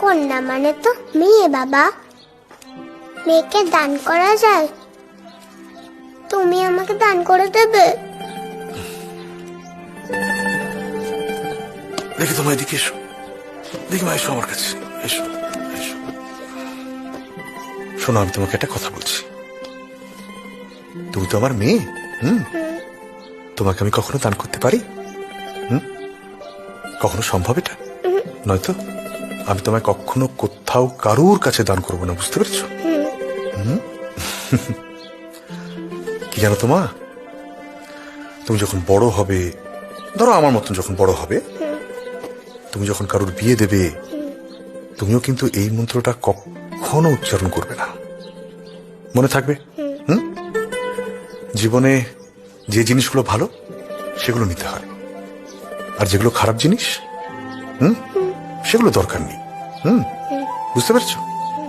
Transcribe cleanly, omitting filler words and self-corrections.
কন্যা মানে তো মেয়ে বাবা, মেয়েকে দান করা যায়। তুমি আমাকে দান করে দেবে? দেখি তোমার এদিকে এসো, দেখি মা এসো আমার কাছে, এসো এসো। শোনো, আমি তোমাকে একটা কথা বলছি। তুমি তো আমার মেয়ে। তোমাকে আমি কখনো দান করতে পারি? কখনো সম্ভব এটা? নয়তো আমি তোমায় কখনো কোথাও কারুর কাছে দান করবো না, বুঝতে পেরেছো? কি জানো তো মা, তুমি যখন বড় হবে, ধরো আমার মতন যখন বড় হবে, তুমি যখন কারুর বিয়ে দেবে, তুমিও কিন্তু এই মন্ত্রটা কখনো উচ্চারণ করবে না, মনে থাকবে? জীবনে যে জিনিসগুলো ভালো সেগুলো নিতে হয়, আর যেগুলো খারাপ জিনিস সেগুলো দরকার নেই। বুঝতে পেরেছো?